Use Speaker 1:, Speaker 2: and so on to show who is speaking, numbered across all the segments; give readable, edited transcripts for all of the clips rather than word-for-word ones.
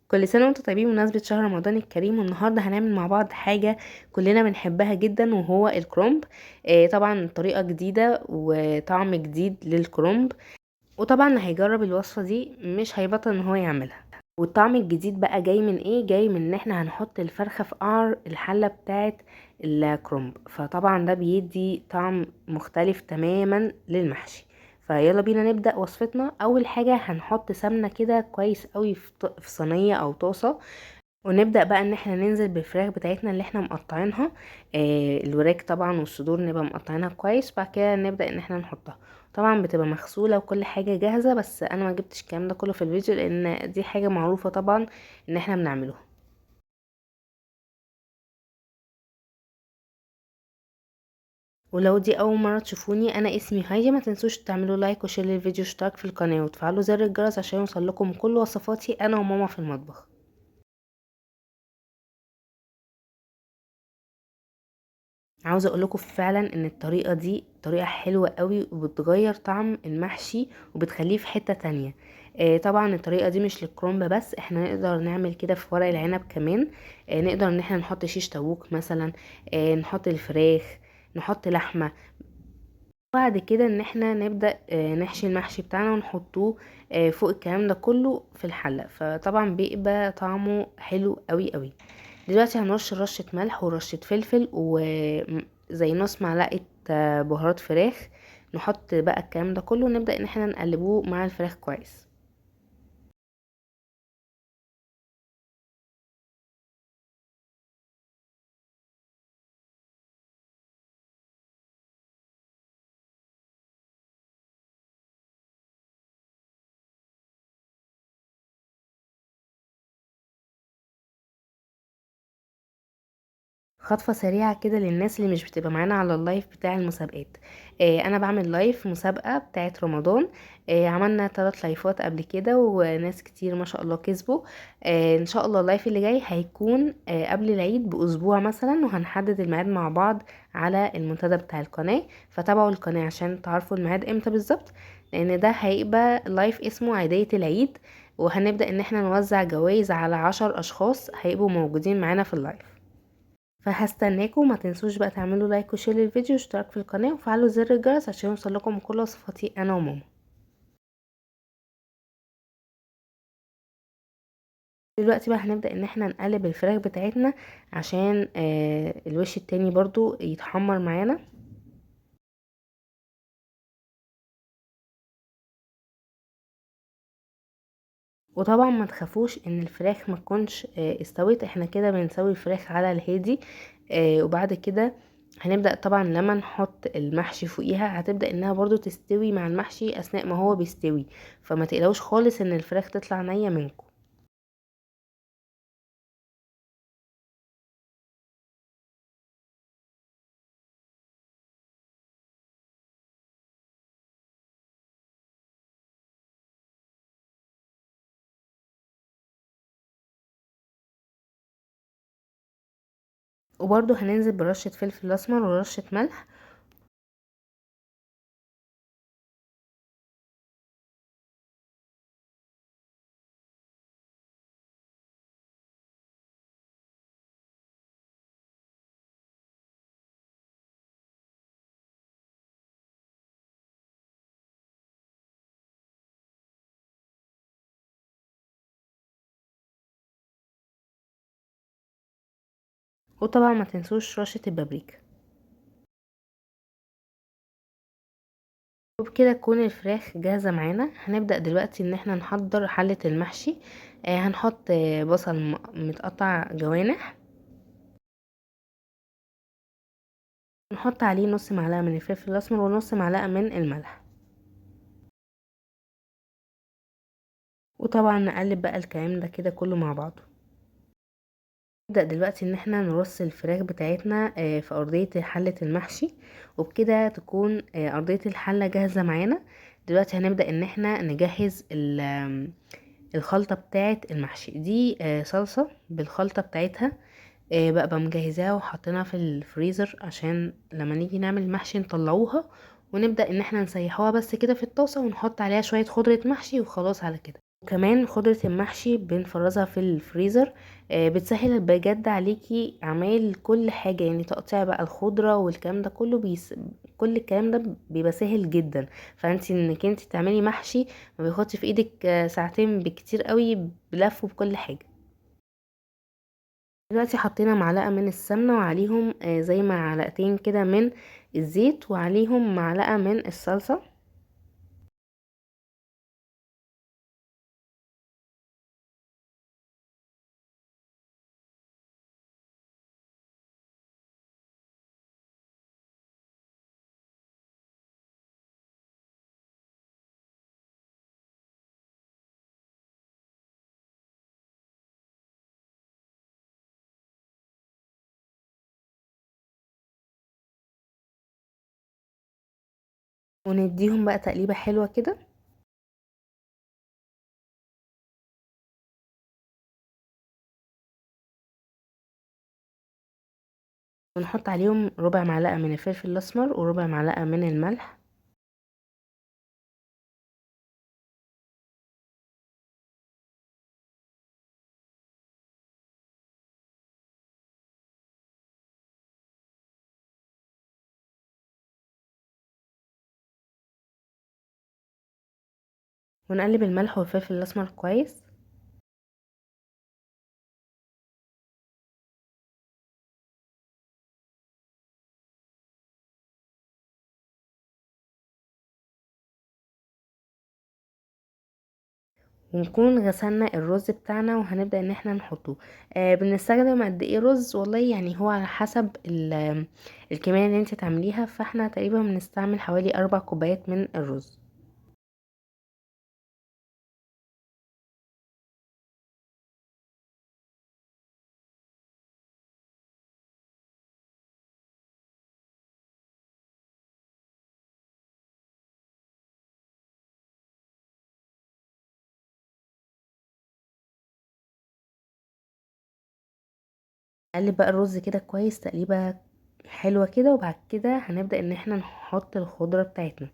Speaker 1: كل سنة وانتم طيبين بمناسبة شهر رمضان الكريم، والنهاردة هنعمل مع بعض حاجة كلنا بنحبها جدا وهو الكرومب. طبعا طريقة جديدة وطعم جديد للكرومب، وطبعا اللي هيجرب الوصفة دي مش هيبطل ان هو يعملها. والطعم الجديد بقى جاي من ايه؟ جاي من ان احنا هنحط الفرخة في قعر الحلة بتاعت الكرومب، فطبعا ده بيدي طعم مختلف تماما للمحشي. فيلا بينا نبدأ وصفتنا. اول حاجة هنحط سمنة كده كويس قوي في صينية او طاسة، ونبدأ بقى ان احنا ننزل بالفراخ بتاعتنا اللي احنا مقطعينها. الوراك طبعا والصدور نبقى مقطعينها كويس، بعد كده نبدأ ان احنا نحطها. طبعا بتبقى مغسولة وكل حاجة جاهزة، بس انا ما جبتش الكلام ده كله في الفيديو لان دي حاجة معروفة طبعا ان احنا بنعملها. ولو دي اول مرة تشوفوني، انا اسمي هايدي. ما تنسوش تعملوا لايك وشير للفيديو، اشتراك في القناة وتفعلوا زر الجرس عشان يوصلكم كل وصفاتي انا وماما في المطبخ. عاوزه اقولكم فعلا ان الطريقه دي طريقه حلوه قوي وبتغير طعم المحشي وبتخليه في حته تانية. طبعا الطريقه دي مش للكرومب بس، احنا نقدر نعمل كده في ورق العنب كمان. نقدر ان احنا نحط شيش طاووق مثلا، نحط الفراخ، نحط لحمه. بعد كده ان احنا نبدا نحشي المحشي بتاعنا ونحطوه فوق الكلام ده كله في الحله، فطبعا بيبقى طعمه حلو قوي قوي. دلوقتي هنرش رشة ملح ورشة فلفل وزي نص معلقة بهارات فراخ. نحط بقى الكلام ده كله ونبدأ ان احنا نقلبوه مع الفراخ كويس. خطفة سريعة كده للناس اللي مش بتبقى معانا على اللايف بتاع المسابقات. انا بعمل لايف مسابقة بتاعت رمضان. عملنا 3 لايفات قبل كده وناس كتير ما شاء الله كسبوا. ان شاء الله اللايف اللي جاي هيكون قبل العيد باسبوع مثلا، وهنحدد الميعاد مع بعض على المنتدى بتاع القناة. فتابعوا القناة عشان تعرفوا الميعاد امتى بالظبط، لان ده هيبقى لايف اسمه عيدية العيد. وهنبدأ ان احنا نوزع جوائز على 10 اشخاص هيبقوا موجودين معانا في اللايف. فهستناكم. ما تنسوش بقى تعملوا لايك وشير للفيديو واشتراك في القناة وفعلوا زر الجرس عشان يوصلكم كل وصفاتي انا وماما. دلوقتي بقى هنبدأ ان احنا نقلب الفراخ بتاعتنا عشان الوش التاني برضو يتحمر معانا. وطبعا ما تخافوش ان الفراخ ما تكونش استوت، احنا كده بنسوي الفراخ على الهادي. وبعد كده هنبدأ طبعا لما نحط المحشي فوقيها هتبدأ انها برضو تستوي مع المحشي اثناء ما هو بيستوي. فما تقلقوش خالص ان الفراخ تطلع نية منكم. وبرضو هننزل برشة فلفل اسمر ورشة ملح. وطبعا ما تنسوش رشة البابريكا. وبكده تكون الفراخ جاهزة معانا. هنبدأ دلوقتي ان احنا نحضر حلة المحشي. هنحط بصل متقطع جوانح. نحط عليه نص معلقة من الفلفل الاسمر ونص معلقة من الملح. وطبعا نقلب بقى الكلام ده كده كله مع بعضه. نبدأ دلوقتي ان احنا نرص الفراخ بتاعتنا في ارضية حلة المحشي. وبكده تكون ارضية الحلة جاهزة معانا. دلوقتي هنبدأ ان احنا نجهز الخلطة بتاعة المحشي دي. صلصة بالخلطة بتاعتها. بقى مجهزاها وحطيناها في الفريزر عشان لما نيجي نعمل المحشي نطلعوها، ونبدأ ان احنا نسيحوها بس كده في الطاسة ونحط عليها شوية خضرة محشي وخلاص على كده. كمان خضرة المحشي بنفرزها في الفريزر. بتسهل بجد عليكي اعمال كل حاجة، يعني تقطيع بقى الخضرة والكلام ده كله كل الكلام ده بيبقى سهل جدا. فانتي انك انتي تعملي محشي ما بياخدش في ايدك ساعتين بكتير قوي، بلف وبكل حاجة. دلوقتي حطينا معلقة من السمنة وعليهم زي معلقتين كده من الزيت وعليهم معلقة من الصلصة. ونديهم بقى تقليبة حلوة كده. ونحط عليهم ربع معلقة من الفلفل الأسمر وربع معلقة من الملح. ونقلب الملح والفلفل الأسمر كويس. ونكون غسلنا الرز بتاعنا وهنبدأ ان احنا نحطه. بنستخدم قد ايه رز؟ والله يعني هو على حسب الكمية اللي انت تعمليها، فاحنا تقريبا بنستعمل حوالي 4 كوبايات من الرز. نقلب بقى الرز كده كويس تقليبة حلوة كده، وبعد كده هنبدأ ان احنا نحط الخضرة بتاعتنا.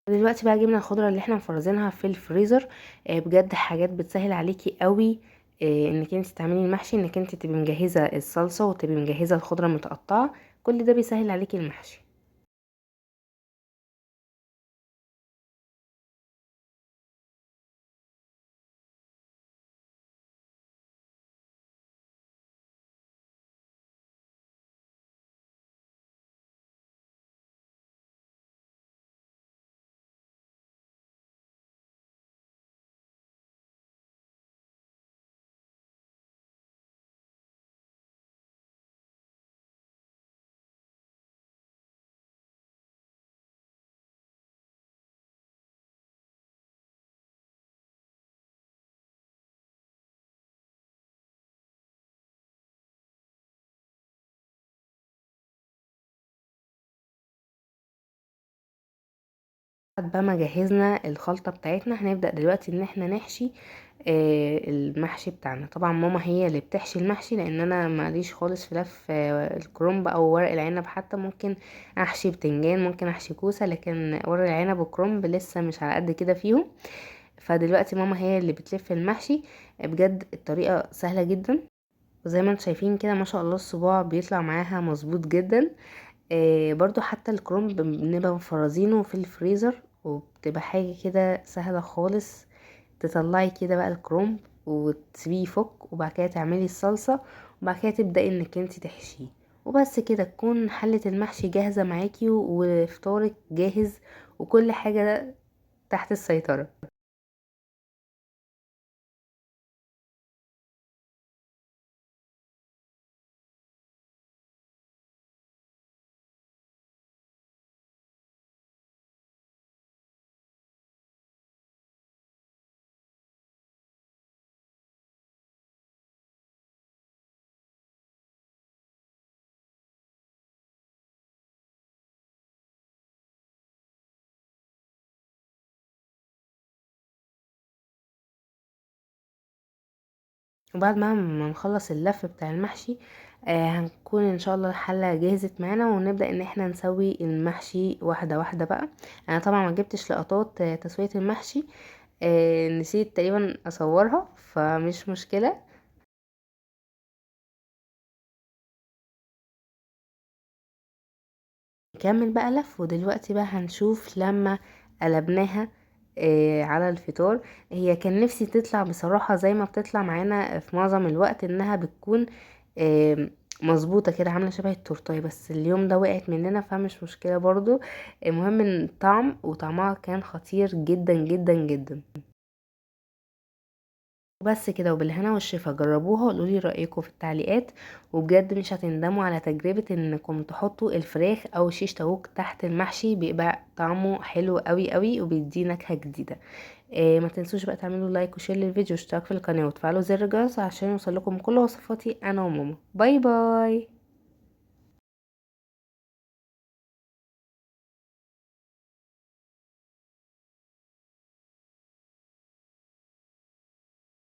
Speaker 1: دلوقتي بقى جبنا الخضرة اللي احنا مفرزينها في الفريزر. بجد حاجات بتسهل عليكي قوي انك انت تعملي المحشي، انك انت تبقي مجهزة الصلصة وتبقي مجهزة الخضرة متقطعة. كل ده بيسهل عليكي المحشي. بعد بقى ما جهزنا الخلطة بتاعتنا هنبدأ دلوقتي ان احنا نحشي المحشي بتاعنا. طبعا ماما هي اللي بتحشي المحشي، لان انا ماليش خالص في لف الكرنب او ورق العنب. حتى ممكن احشي بتنجان، ممكن احشي كوسة، لكن ورق العنب والكرنب لسه مش على قد كده فيهم. فدلوقتي ماما هي اللي بتلف المحشي. بجد الطريقة سهلة جدا، وزي ما انتم شايفين كده ما شاء الله الصباع بيطلع معاها مظبوط جدا. برضو حتى الكرنب بنبقى مفرزينه في الفريزر، وبتبقى حاجة كده سهلة خالص. تطلعي كده بقى الكرنب وتسيبيه يفك، وبعد كده تعملي الصلصة، وبعد كده تبدأي انك انتي تحشيه. وبس كده تكون حلة المحشي جاهزة معاكي، وفطارك جاهز، وكل حاجة تحت السيطرة. وبعد ما نخلص اللف بتاع المحشي، هنكون ان شاء الله الحله جهزت معانا، ونبدا ان احنا نسوي المحشي واحده واحده بقى. انا طبعا ما جبتش لقطات تسويه المحشي، نسيت تقريبا اصورها، فمش مشكله. نكمل بقى لف، ودلوقتي بقى هنشوف لما قلبناها على الفطار. هي كان نفسي تطلع بصراحة زي ما بتطلع معانا في معظم الوقت، انها بتكون آه مظبوطة كده، عاملة شبه التورتاية، بس اليوم ده وقعت مننا فمش مشكلة برضو. المهم ان الطعم وطعمها كان خطير جدا جدا جدا. وبس كده، وبالهنا والشفا، جربوها وقولولي رأيكم في التعليقات. وبجد مش هتندموا على تجربة انكم تحطوا الفراخ او شيش تاووك تحت المحشي، بيبقى طعمه حلو قوي قوي وبيدي نكهة جديدة. ما تنسوش بقى تعملوا لايك وشير للفيديو واشتراك في القناة وتفعلوا زر الجرس عشان يوصلكم كل وصفاتي انا وماما. باي باي.